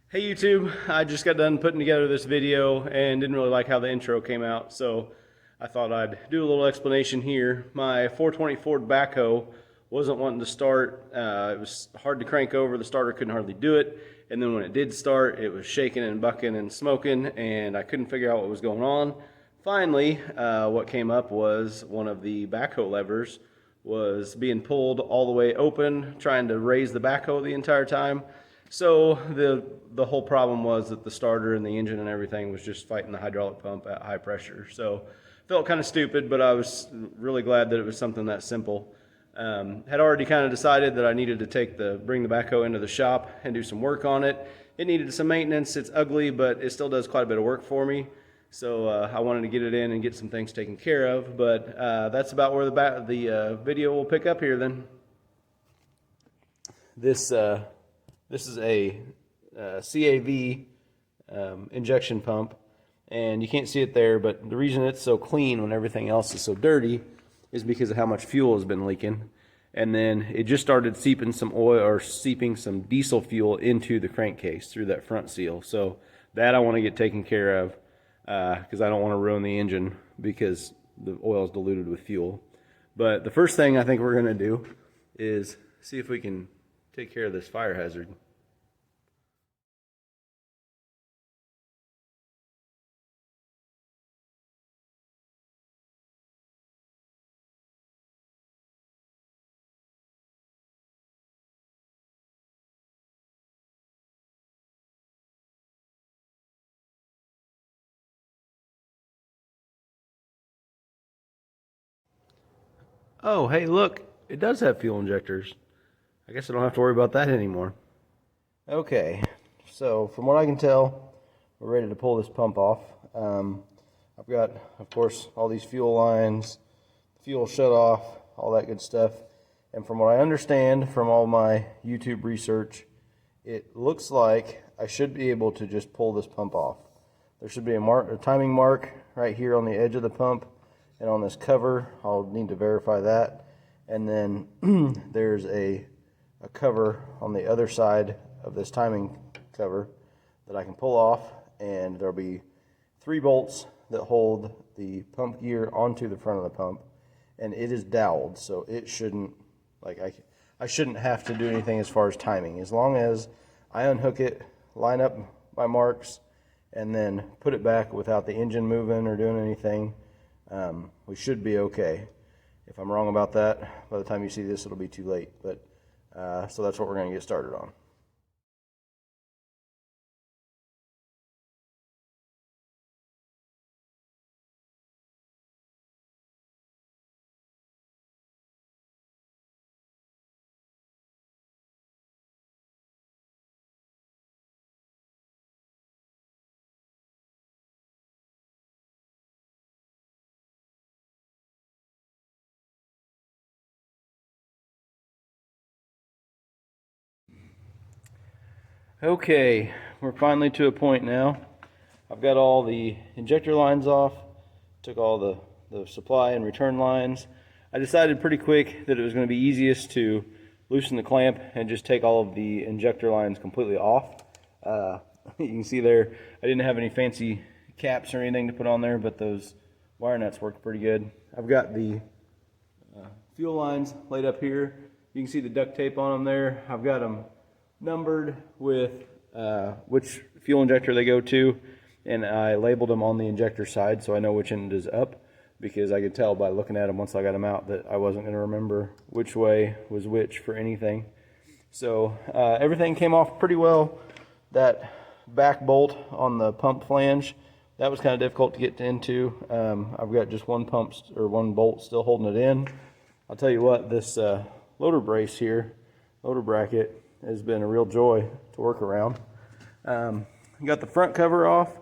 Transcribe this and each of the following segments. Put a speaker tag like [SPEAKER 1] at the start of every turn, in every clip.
[SPEAKER 1] Hey YouTube, I just got done putting together this video and didn't really like how the intro came out, so I thought I'd do a little explanation here. My 420 Ford Backhoe wasn't wanting to start. It was hard to crank over, the starter couldn't hardly do it, and then when it did start, it was shaking and bucking and smoking, and I couldn't figure out what was going on. Finally, what came up was one of the backhoe levers was being pulled all the way open, trying to raise the backhoe the entire time. So the whole problem was that the starter and the engine and everything was just fighting the hydraulic pump at high pressure. So felt kind of stupid, but I was really glad that it was something that simple. Had already kind of decided that I needed to bring the backhoe into the shop and do some work on it. It needed some maintenance. It's ugly, but it still does quite a bit of work for me. So I wanted to get it in and get some things taken care of. But that's about where the video will pick up here then. This is a CAV injection pump, and you can't see it there, but the reason it's so clean when everything else is so dirty is because of how much fuel has been leaking. And then it just started seeping some oil or seeping some diesel fuel into the crankcase through that front seal. So that I want to get taken care of because I don't want to ruin the engine because the oil is diluted with fuel. But the first thing I think we're going to do is see if we can take care of this fire hazard. Oh, hey, look, it does have fuel injectors. I guess I don't have to worry about that anymore. Okay, so from what I can tell, we're ready to pull this pump off. I've got, of course, all these fuel lines, fuel shut off, all that good stuff. And from what I understand from all my YouTube research, it looks like I should be able to just pull this pump off. There should be a timing mark right here on the edge of the pump and on this cover. I'll need to verify that. And then there's a cover on the other side of this timing cover that I can pull off, and there'll be 3 bolts that hold the pump gear onto the front of the pump, and it is doweled, so it shouldn't, like, I shouldn't have to do anything as far as timing. As long as I unhook it, line up my marks, and then put it back without the engine moving or doing anything, we should be okay. If I'm wrong about that, by the time you see this, it'll be too late. But so that's what we're going to get started on. Okay, we're finally to a point now. I've got all the injector lines off, took all the supply and return lines. I decided pretty quick that it was going to be easiest to loosen the clamp and just take all of the injector lines completely off. You can see there, I didn't have any fancy caps or anything to put on there, but those wire nuts worked pretty good. I've got the fuel lines laid up here. You can see the duct tape on them there. I've got them numbered with which fuel injector they go to, and I labeled them on the injector side so I know which end is up, because I could tell by looking at them once I got them out that I wasn't going to remember which way was which for anything. So everything came off pretty well. That back bolt on the pump flange, that was kind of difficult to get into. I've got just one bolt still holding it in. I'll tell you what, this loader brace here, loader bracket, has been a real joy to work around. Got the front cover off.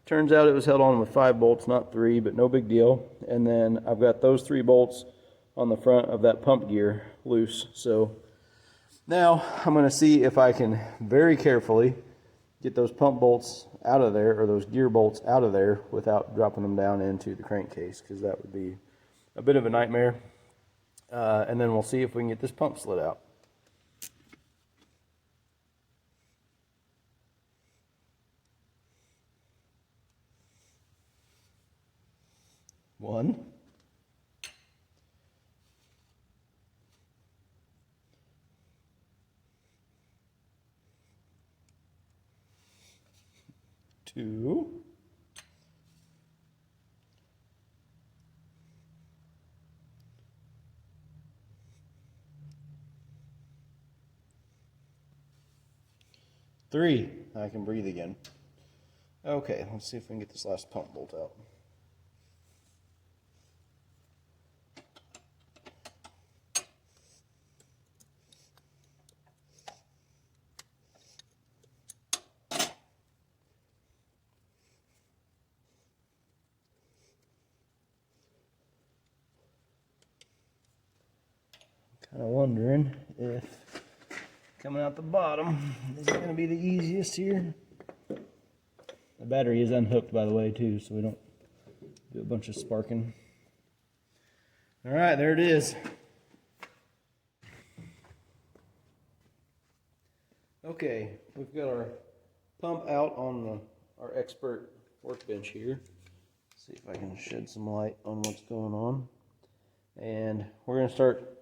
[SPEAKER 1] Turns out it was held on with 5 bolts, not 3, but no big deal. And then I've got those 3 bolts on the front of that pump gear loose. So now I'm going to see if I can very carefully get those pump bolts out of there, or those gear bolts out of there, without dropping them down into the crankcase, because that would be a bit of a nightmare. And then we'll see if we can get this pump slid out. 1, 2, 3. I can breathe again. Okay, let's see if we can get this last pump bolt out. Kind of wondering if coming out the bottom is going to be the easiest here. The battery is unhooked, by the way, too, so we don't do a bunch of sparking. All right, there it is. Okay, we've got our pump out on our expert workbench here. Let's see if I can shed some light on what's going on. And we're going to start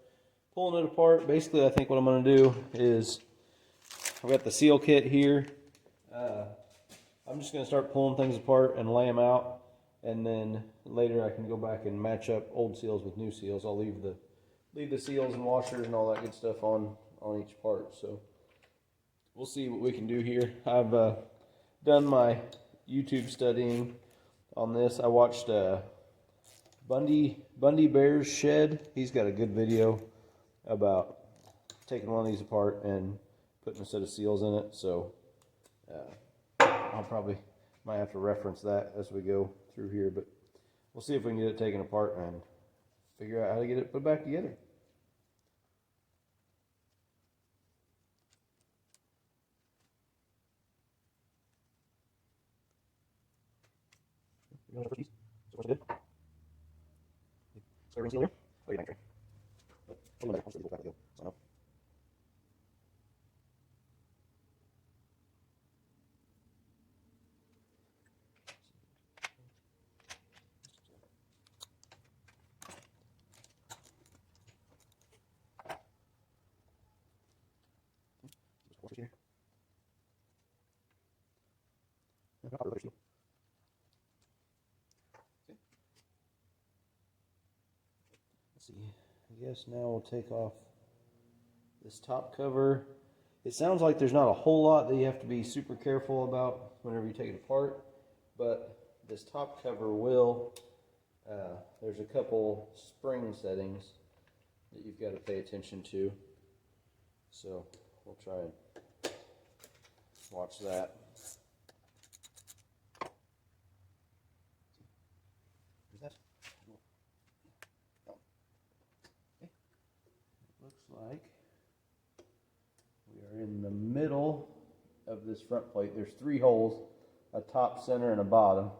[SPEAKER 1] pulling it apart. Basically, I think what I'm going to do is, I've got the seal kit here. I'm just going to start pulling things apart and lay them out, and then later I can go back and match up old seals with new seals. I'll leave the seals and washers and all that good stuff on each part. So we'll see what we can do here. I've done my YouTube studying on this. I watched Bundy Bear's Shed. He's got a good video about taking one of these apart and putting a set of seals in it. So I'll probably might have to reference that as we go through here, but we'll see if we can get it taken apart and figure out how to get it put back together. You want to first piece? So what's good? Start ring seal here. Oh, you dang. Hold on back. I'll still back with you. So no. Washers here. No, not really. Let's see. I guess now we'll take off this top cover. It sounds like there's not a whole lot that you have to be super careful about whenever you take it apart, but this top cover will, there's a couple spring settings that you've got to pay attention to. So we'll try and watch that. Where's that? Oh. Okay. It looks like we are in the middle of this front plate. There's 3 holes, a top, center, and a bottom.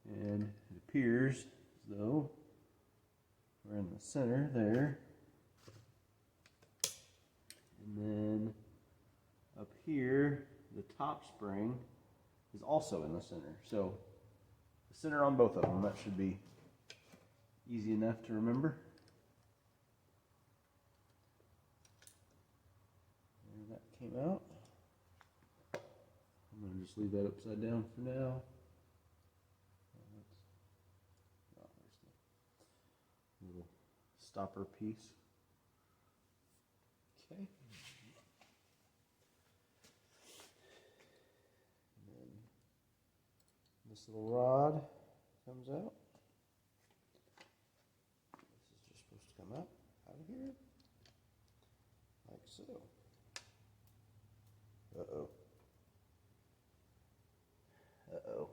[SPEAKER 1] And it appears as though we're in the center there. And then up here, the top spring is also in the center. So the center on both of them, that should be easy enough to remember. And that came out. I'm going to just leave that upside down for now. There's the little stopper piece. Okay. And then this little rod comes out. This is just supposed to come out of here, like so. Uh-oh. Uh-oh.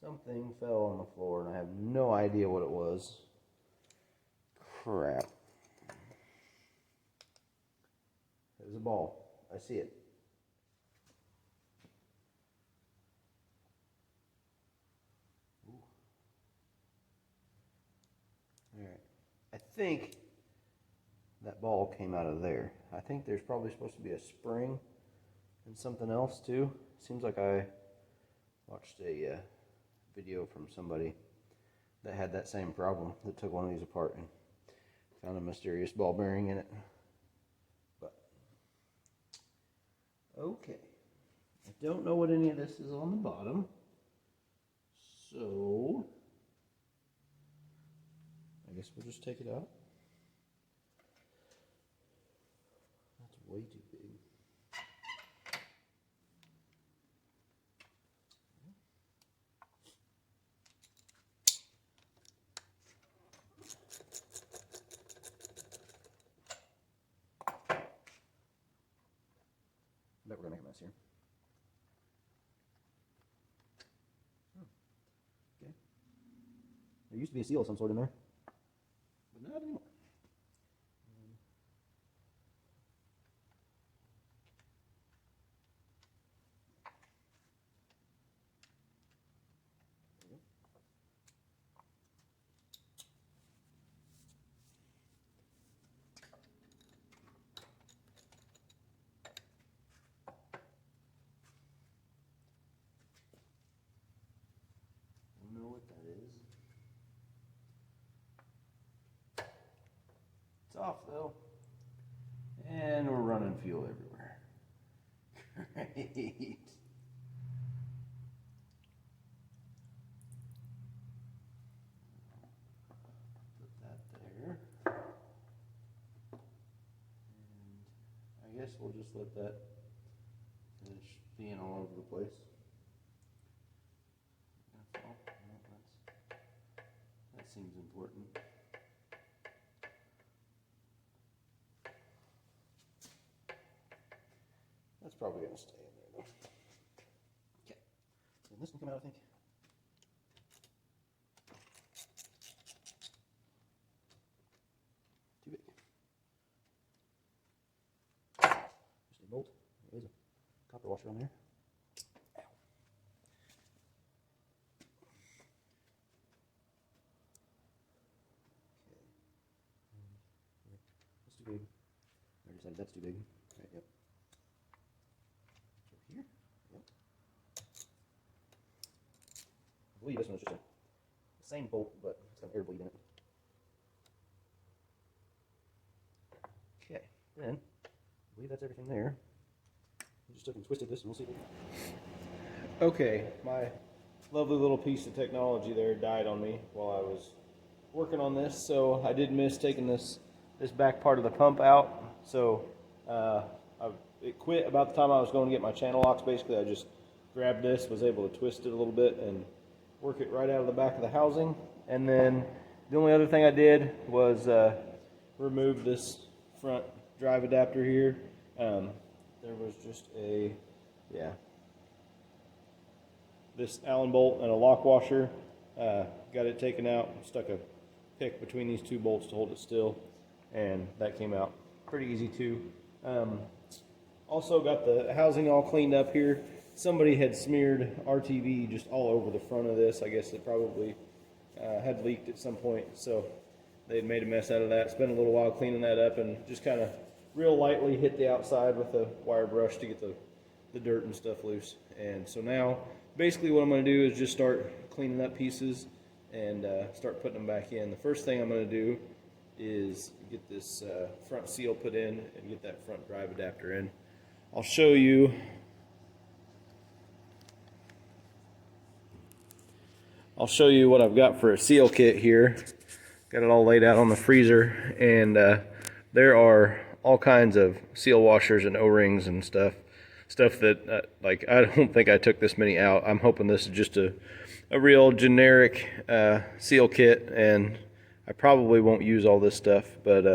[SPEAKER 1] Something fell on the floor and I have no idea what it was. Crap. There's a ball. I see it. Alright. I think that ball came out of there. I think there's probably supposed to be a spring and something else too. Seems like I watched a video from somebody that had that same problem, that took one of these apart and found a mysterious ball bearing in it. But okay, I don't know what any of this is on the bottom, so I guess we'll just take it out. That's way too big. I bet we're gonna make a mess here. Okay. There used to be a seal of some sort in there, but not anymore. Know what that is. It's off though, and we're running fuel everywhere. Great. Put that there, and I guess we'll just let that finish being all over the place. That seems important. That's probably going to stay in there though. Okay. And this can come out, I think. Too big. Just a bolt. There's a copper washer on there. That's too big. I decided that's too big. Right, yep. Over here. Yep. I believe this one's just the same bolt, but it's got an air bleed in it. Okay, then I believe that's everything there. I just took and twisted this and we'll see. Okay, my lovely little piece of technology there died on me while I was working on this, so I did miss taking this back part of the pump out. So it quit about the time I was going to get my channel locks. Basically, I just grabbed this, was able to twist it a little bit and work it right out of the back of the housing. And then the only other thing I did was remove this front drive adapter here. There was just this Allen bolt and a lock washer. Got it taken out, stuck a pick between these two bolts to hold it still, and that came out pretty easy too. Also got the housing all cleaned up here. Somebody had smeared RTV just all over the front of this. I guess it probably had leaked at some point, so they had made a mess out of that. Spent a little while cleaning that up and just kind of real lightly hit the outside with a wire brush to get the dirt and stuff loose. And so now basically what I'm going to do is just start cleaning up pieces and start putting them back in. The first thing I'm going to do is get this front seal put in and get that front drive adapter in. I'll show you what I've got for a seal kit here. Got it all laid out on the freezer, and there are all kinds of seal washers and O-rings and stuff that like I don't think I took this many out. I'm hoping this is just a real generic seal kit, and I probably won't use all this stuff, but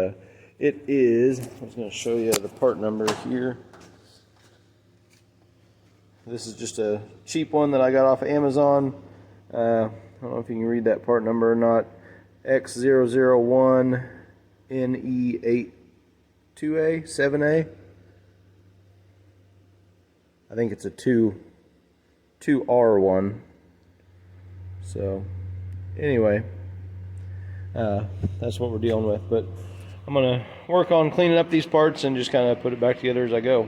[SPEAKER 1] it is. I was going to show you the part number here. This is just a cheap one that I got off of Amazon. I don't know if you can read that part number or not. X001NE82A, 7A. I think it's a 2R one. So anyway, that's what we're dealing with. But I'm going to work on cleaning up these parts and just kind of put it back together as I go.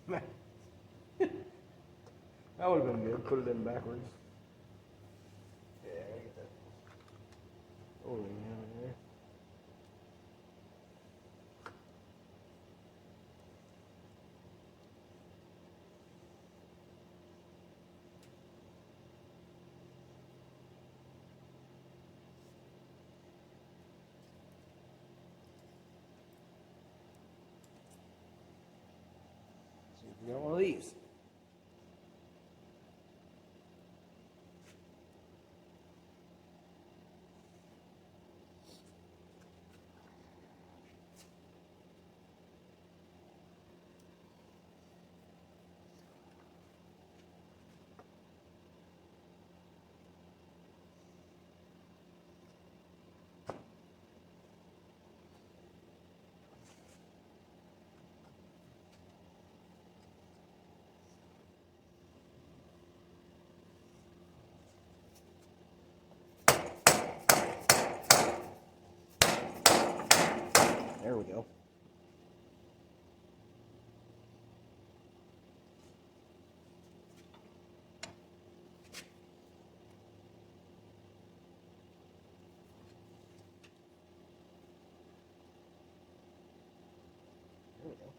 [SPEAKER 1] That would have been good. Put it in backwards. Yeah, I gotta get that O-ring out of there. See if we got one of these. There we go. There we go.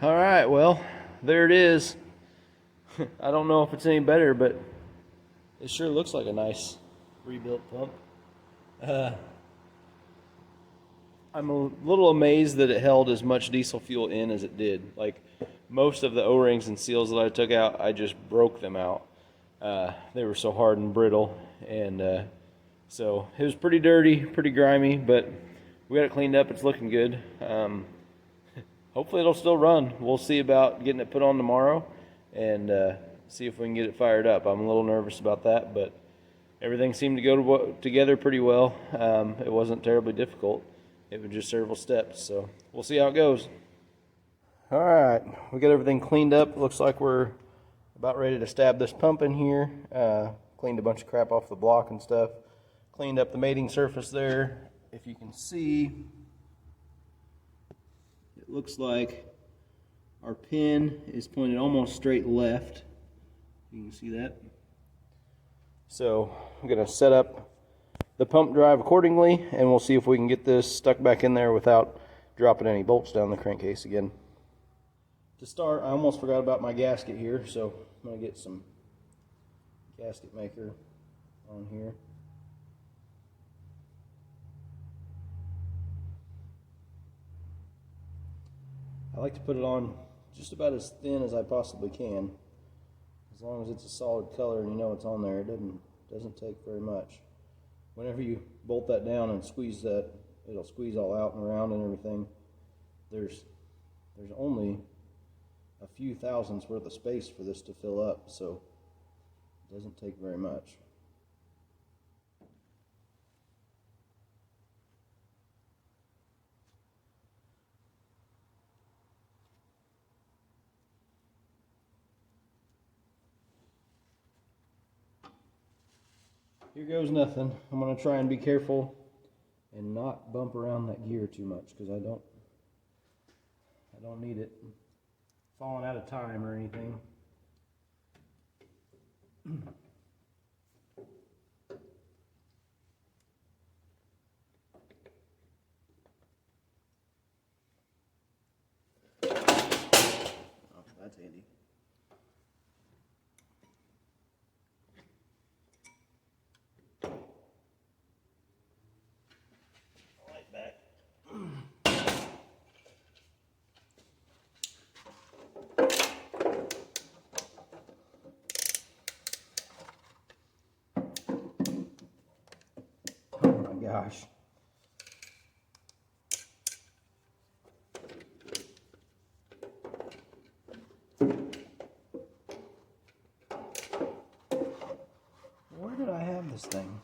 [SPEAKER 1] All right, well, there it is. I don't know if it's any better, but it sure looks like a nice rebuilt pump. I'm a little amazed that it held as much diesel fuel in as it did. Like, most of the O-rings and seals that I took out, I just broke them out. They were so hard and brittle, and so it was pretty dirty, pretty grimy, but we got it cleaned up. It's looking good. Hopefully it'll still run. We'll see about getting it put on tomorrow and see if we can get it fired up. I'm a little nervous about that, but everything seemed to go together pretty well. It wasn't terribly difficult. It was just several steps, so we'll see how it goes. All right, we got everything cleaned up. Looks like we're about ready to stab this pump in here. Cleaned a bunch of crap off the block and stuff. Cleaned up the mating surface there. If you can see, it looks like our pin is pointed almost straight left. You can see that. So I'm going to set up the pump drive accordingly, and we'll see if we can get this stuck back in there without dropping any bolts down the crankcase again. To start, I almost forgot about my gasket here, so I'm going to get some gasket maker on here. I like to put it on just about as thin as I possibly can. As long as it's a solid color and you know it's on there, it doesn't take very much. Whenever you bolt that down and squeeze that, it'll squeeze all out and around and everything. There's only a few thousandths worth of space for this to fill up, so it doesn't take very much. Here goes nothing. I'm going to try and be careful and not bump around that gear too much, because I don't need it falling out of time or anything. Oh, that's handy. Gosh. Where did I have this thing?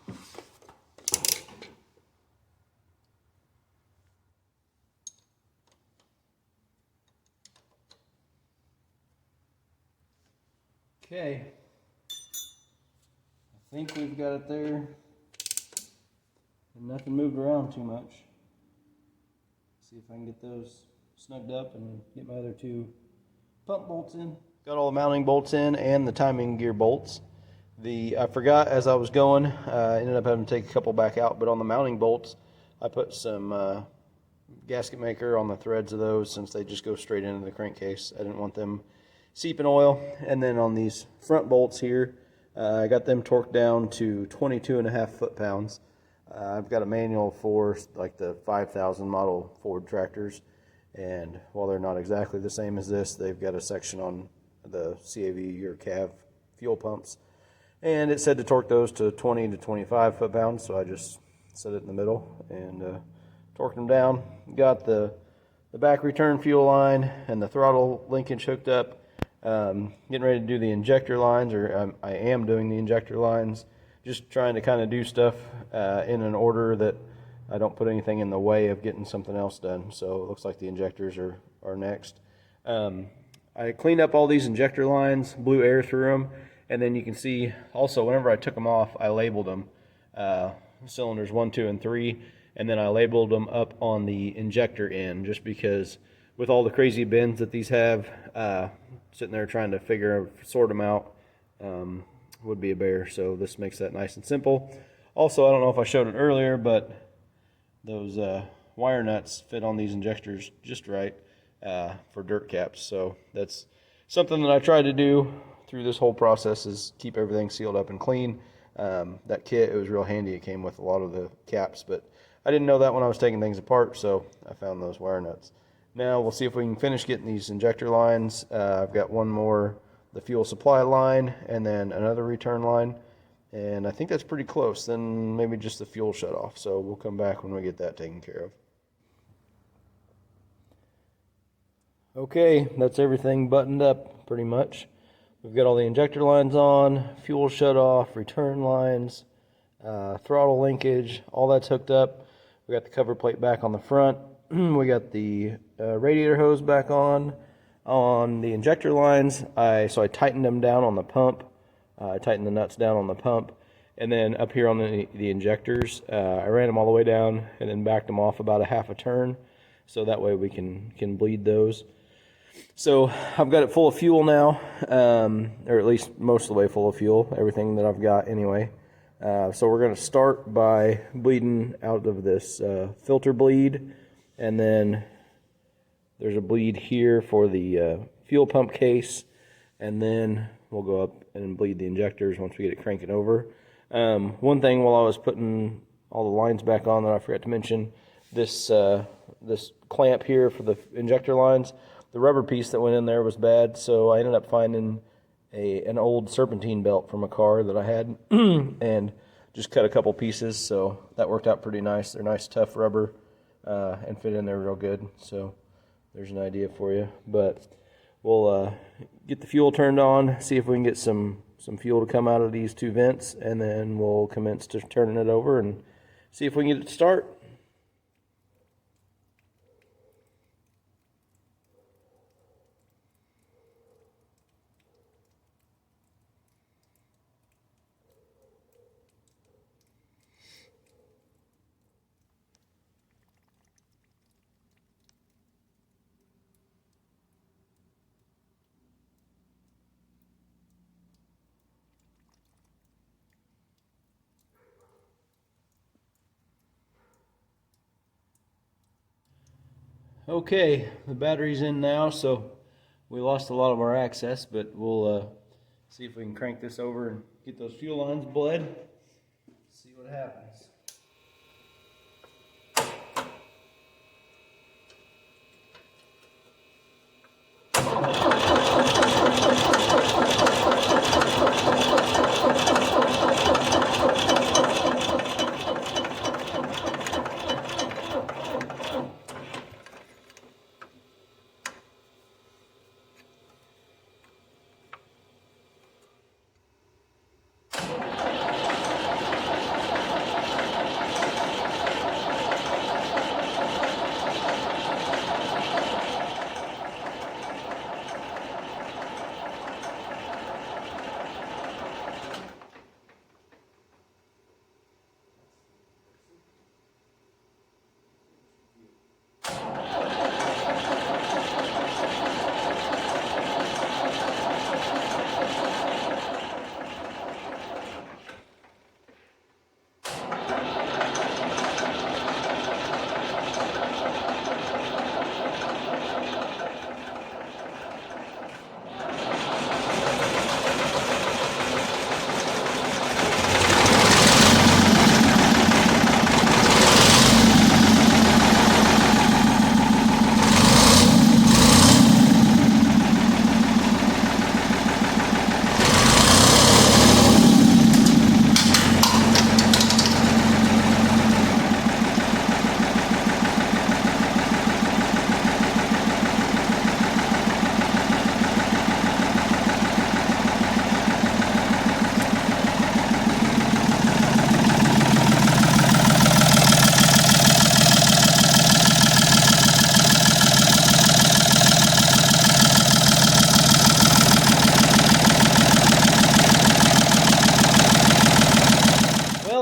[SPEAKER 1] Okay. I think we've got it there. And nothing moved around too much. See if I can get those snugged up and get my other two pump bolts in. Got all the mounting bolts in and the timing gear bolts. I forgot as I was going, I ended up having to take a couple back out, but on the mounting bolts, I put some gasket maker on the threads of those since they just go straight into the crankcase. I didn't want them seeping oil. And then on these front bolts here, I got them torqued down to 22.5 foot-pounds. I've got a manual for like the 5000 model Ford tractors, and while they're not exactly the same as this, they've got a section on the CAV or CAV fuel pumps, and it said to torque those to 20 to 25 foot-pounds, so I just set it in the middle and torqued them down. Got the back return fuel line and the throttle linkage hooked up. Getting ready to do the injector lines, or I am doing the injector lines. Just trying to kind of do stuff in an order that I don't put anything in the way of getting something else done. So it looks like the injectors are next. I cleaned up all these injector lines, blew air through them, and then you can see also whenever I took them off, I labeled them cylinders 1, 2, and 3, and then I labeled them up on the injector end, just because with all the crazy bends that these have, sitting there trying to sort them out would be a bear, so this makes that nice and simple. Also, I don't know if I showed it earlier, but those wire nuts fit on these injectors just right. for dirt caps. So that's something that I try to do through this whole process, is keep everything sealed up and clean. That kit, it was real handy. It came with a lot of the caps, but I didn't know that when I was taking things apart, so I found those wire nuts. Now we'll see if we can finish getting these injector lines. I've got one more, the fuel supply line, and then another return line, and I think that's pretty close. Then maybe just the fuel shut off, so we'll come back when we get that taken care of. Okay, that's everything buttoned up pretty much. We've got all the injector lines on, fuel shut off, return lines, throttle linkage, all that's hooked up. We got the cover plate back on the front. We got the radiator hose back on the injector lines. So I tightened them down on the pump. I tightened the nuts down on the pump, and then up here on the injectors, I ran them all the way down and then backed them off about a half a turn, so that way we can bleed those. So I've got it full of fuel now, or at least most of the way full of fuel, everything that I've got anyway. So we're going to start by bleeding out of this filter bleed, and then there's a bleed here for the fuel pump case, and then we'll go up and bleed the injectors once we get it cranking over. One thing while I was putting all the lines back on that I forgot to mention, this clamp here for the injector lines, the rubber piece that went in there was bad, so I ended up finding an old serpentine belt from a car that I had and just cut a couple pieces, so that worked out pretty nice. They're nice tough rubber and fit in there real good, so there's an idea for you. But we'll get the fuel turned on, see if we can get some fuel to come out of these two vents, and then we'll commence to turning it over and see if we can get it to start. Okay, the battery's in now, so we lost a lot of our access, but we'll see if we can crank this over and get those fuel lines bled. See what happens.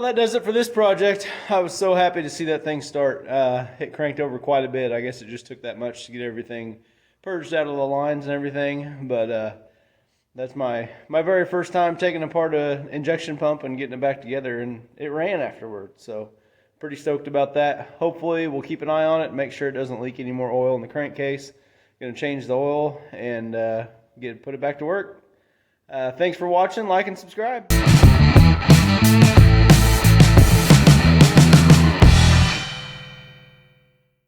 [SPEAKER 1] That does it for this project. I was so happy to see that thing start. It cranked over quite a bit. I guess it just took that much to get everything purged out of the lines and everything. But that's my very first time taking apart an injection pump and getting it back together, and it ran afterwards. So pretty stoked about that. Hopefully we'll keep an eye on it and make sure it doesn't leak any more oil in the crankcase, Gonna change the oil and put it back to work. Thanks for watching. Like and subscribe.